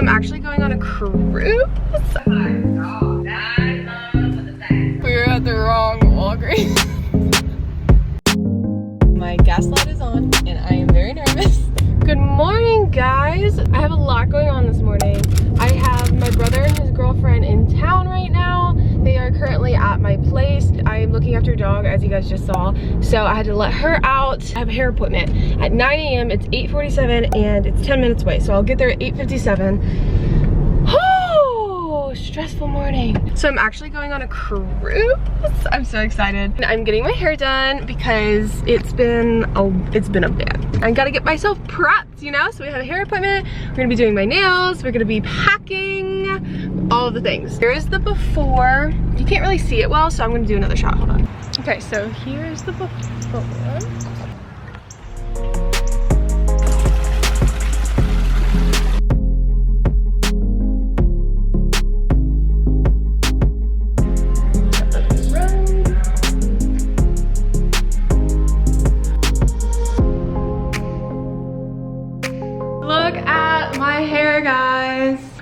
I'm actually going on a cruise. We're at the wrong Walgreens. My gas light is on and I am very nervous. Good morning, guys. I have a lot going on this morning. I have my brother and his girlfriend in town right now. They are currently at my place. I am looking after a dog, as you guys just saw. So I had to let her out. I have a hair appointment at 9 a.m. It's 8:47 and it's 10 minutes away. So I'll get there at 8:57. Oh, stressful morning. So I'm actually going on a cruise. I'm so excited. I'm getting my hair done because it's been a bit. I gotta get myself prepped, you know? So we have a hair appointment. We're gonna be doing my nails. We're gonna be packing, all of the things. Here's the before. You can't really see it well, so I'm gonna do another shot, hold on. Okay, so here's the before.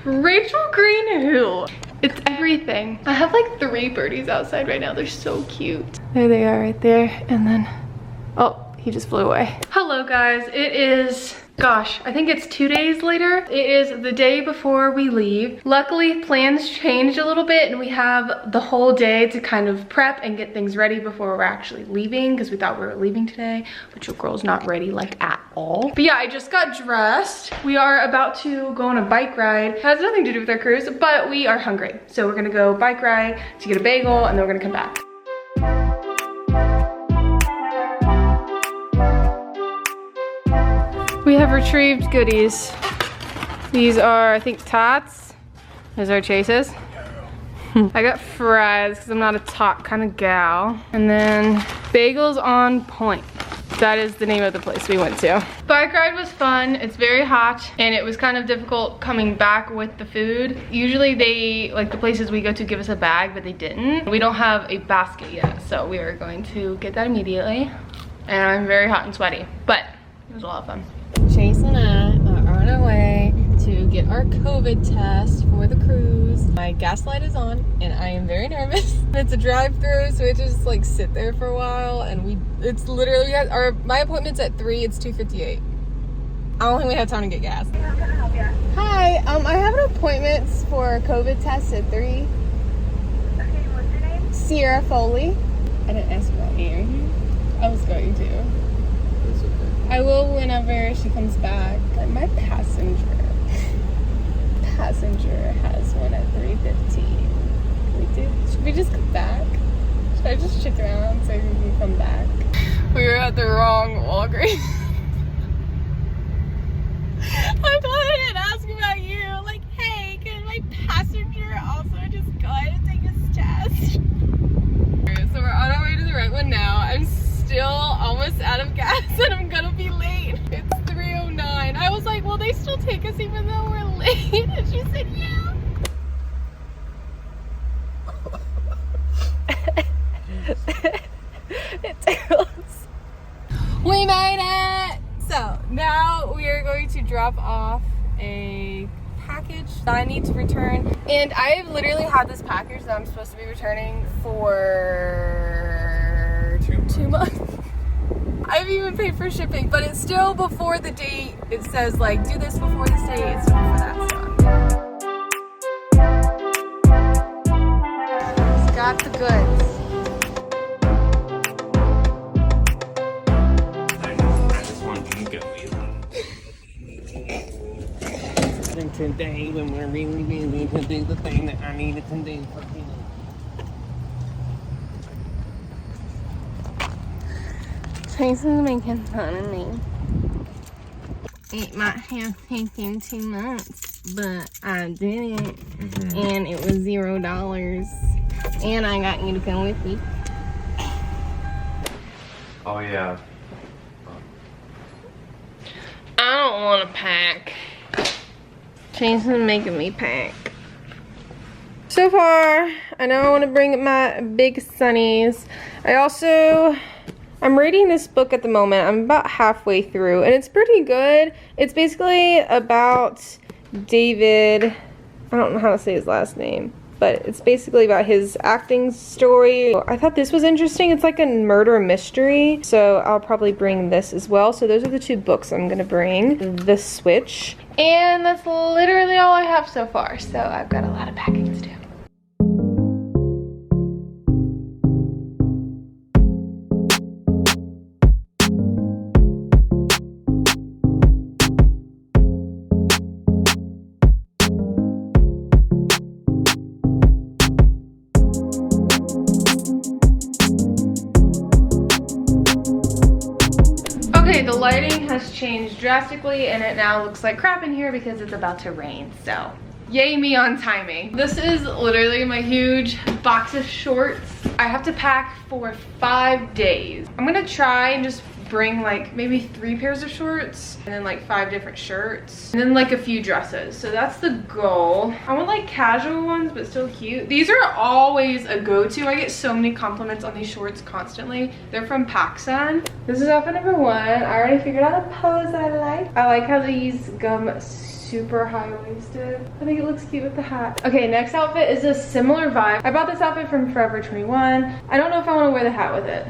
Rachel Green who? It's everything. I have like 3 birdies outside right now. They're so cute. There they are right there. And then, oh, he just flew away. Hello guys, it is, gosh, I think it's 2 days later. It is the day before we leave. Luckily, plans changed a little bit and we have the whole day to kind of prep and get things ready before we're actually leaving because we thought we were leaving today, but your girl's not ready like at all. But yeah, I just got dressed. We are about to go on a bike ride. It has nothing to do with our cruise, but we are hungry. So we're gonna go bike ride to get a bagel and then we're gonna come back. We have retrieved goodies. These are, I think, tots. Those are Chases. I got fries because I'm not a tot kind of gal. And then bagels on point. That is the name of the place we went to. Bike ride was fun. It's very hot and it was kind of difficult coming back with the food. Usually they, like the places we go to, give us a bag, but they didn't. We don't have a basket yet, so we are going to get that immediately. And I'm very hot and sweaty, but it was a lot of fun. Chase and I are on our way to get our COVID test for the cruise. My gas light is on and I am very nervous. It's a drive-through, so we have to just like sit there for a while, and it's literally, my appointment's at 3, it's 2:58. I don't think we have time to get gas. How can I help you? Hi, I have an appointment for a COVID test at 3. Okay, what's your name? Sierra Foley. I didn't ask about you. I was going to. I will whenever she comes back. My passenger has one at 3:15. Should we just come back? Should I just stick around so we can come back? We were at the wrong Walgreens. I'm glad I didn't ask about you. Like, hey, can my passenger also just go ahead and take his test? So we're on our way to the right one now. I'm still almost out of gas and I'm gonna be late. It's 3:09. I was like, will they still take us even though we're late? And she said, yeah. It tickles. We made it! So now we are going to drop off a package that I need to return. And I've literally had this package that I'm supposed to be returning for 2 months. I've even paid for shipping, but it's still before the date. It says like, do this before this date. It's still before that stuff. It's got the goods. I just want you to go today when we're really busy to do the thing that I needed to do for you. Jason's making fun of me. It might have taken 2 months, but I did it. And it was $0. And I got you to come with me. Oh yeah. I don't want to pack. Jason's making me pack. So far, I know I want to bring my big sunnies. I'm reading this book at the moment. I'm about halfway through and it's pretty good. It's basically about David, I don't know how to say his last name, but it's basically about his acting story. I thought this was interesting. It's like a murder mystery, so I'll probably bring this as well. So those are the 2 books I'm gonna bring. The Switch. And that's literally all I have so far, so I've got a lot of packing to do. Okay, the lighting has changed drastically and it now looks like crap in here because it's about to rain, so yay me on timing. This is literally my huge box of shorts. I have to pack for 5 days. I'm gonna try and just bring like maybe 3 pairs of shorts and then like 5 different shirts and then like a few dresses. So that's the goal. I want like casual ones but still cute. These are always a go-to. I get so many compliments on these shorts constantly. They're from PacSun. This is outfit number 1. I already figured out a pose I like. I like how these gum super high-waisted. I think it looks cute with the hat. Okay, next outfit is a similar vibe. I bought this outfit from Forever 21. I don't know if I want to wear the hat with it.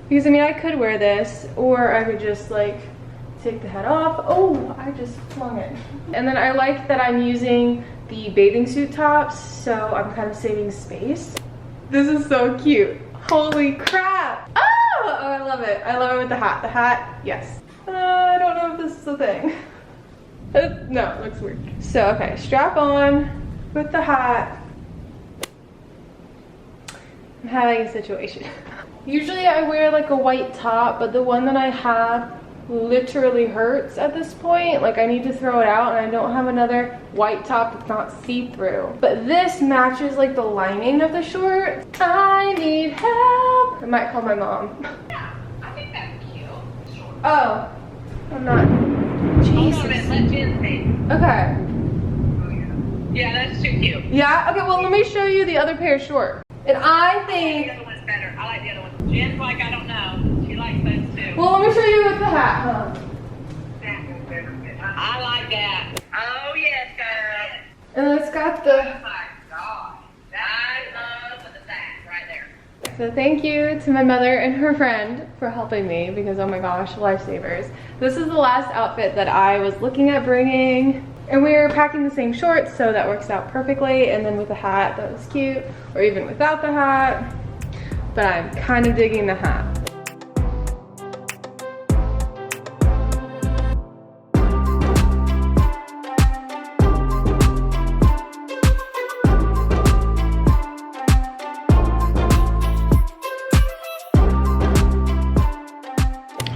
Because I mean, I could wear this, or I could just like take the head off. Oh, I just flung it. And then I like that I'm using the bathing suit tops, so I'm kind of saving space. This is so cute. Holy crap. Oh, I love it. I love it with the hat. The hat, yes. I don't know if this is a thing. No, it looks weird. So, okay, strap on with the hat. I'm having a situation. Usually I wear like a white top, but the one that I have literally hurts at this point. Like I need to throw it out and I don't have another white top that's not see-through. But this matches like the lining of the short. I need help. I might call my mom. Yeah, I think that's cute. Sure. Oh, I'm not. Hold on a minute, let Jen see. Okay. Yeah, that's too cute. Yeah? Okay, well let me show you the other pair of shorts. And I think... The other one's better. I like the other one. Jen's like, I don't know. She likes those too. Well, let me show you with the hat, huh? I like that. Oh, yes, girl. And it's got the... Oh, my God. I love the back right there. So thank you to my mother and her friend for helping me because, oh my gosh, lifesavers. This is the last outfit that I was looking at bringing. And we were packing the same shorts, so that works out perfectly. And then with the hat, that was cute. Or even without the hat. But I'm kind of digging the hat.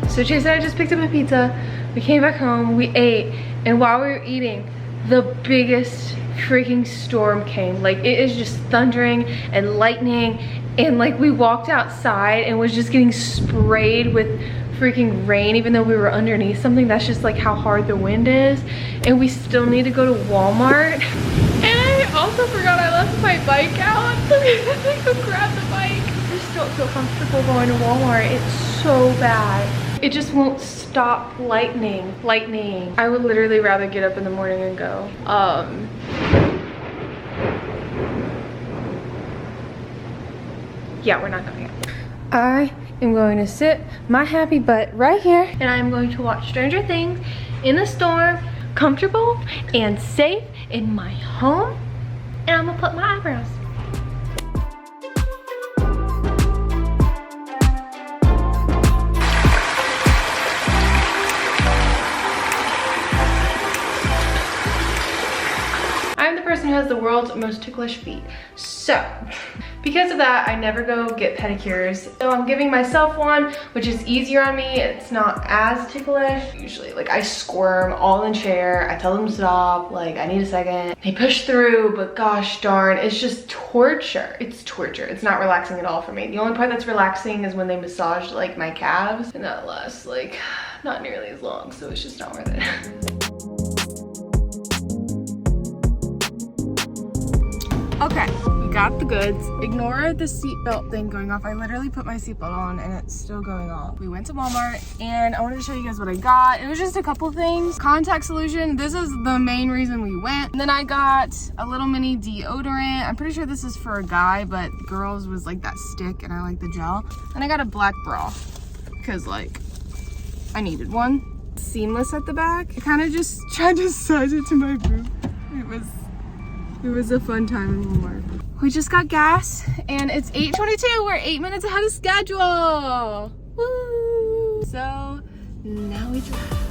So Chase and I just picked up a pizza. We came back home, we ate, and while we were eating, the biggest freaking storm came. Like it is just thundering and lightning, and like we walked outside and was just getting sprayed with freaking rain even though we were underneath something. That's just like how hard the wind is. And we still need to go to Walmart. And I also forgot I left my bike out. So we had to go grab the bike. I just don't feel comfortable going to Walmart. It's so bad. It just won't stop lightning. I would literally rather get up in the morning and go. Yeah, we're not going yet. I am going to sit my happy butt right here and I'm going to watch Stranger Things in the storm, comfortable and safe in my home, and I'm gonna put my eyebrows. I'm the person who has the world's most ticklish feet. So, because of that, I never go get pedicures. So I'm giving myself one, which is easier on me. It's not as ticklish. Usually, like I squirm all in the chair. I tell them to stop, like I need a second. They push through, but gosh darn, it's just torture. It's torture. It's not relaxing at all for me. The only part that's relaxing is when they massage like my calves, and that lasts like not nearly as long, so it's just not worth it. Okay, got the goods. Ignore the seatbelt thing going off. I literally put my seatbelt on and it's still going off. We went to Walmart and I wanted to show you guys what I got. It was just a couple things. Contact solution. This is the main reason we went. And then I got a little mini deodorant. I'm pretty sure this is for a guy, but girls was like that stick and I like the gel. And I got a black bra because like I needed one. Seamless at the back. I kind of just tried to size it to my boob. It was a fun time in Walmart. We just got gas and it's 8:22. We're 8 minutes ahead of schedule. Woo! So now we drive.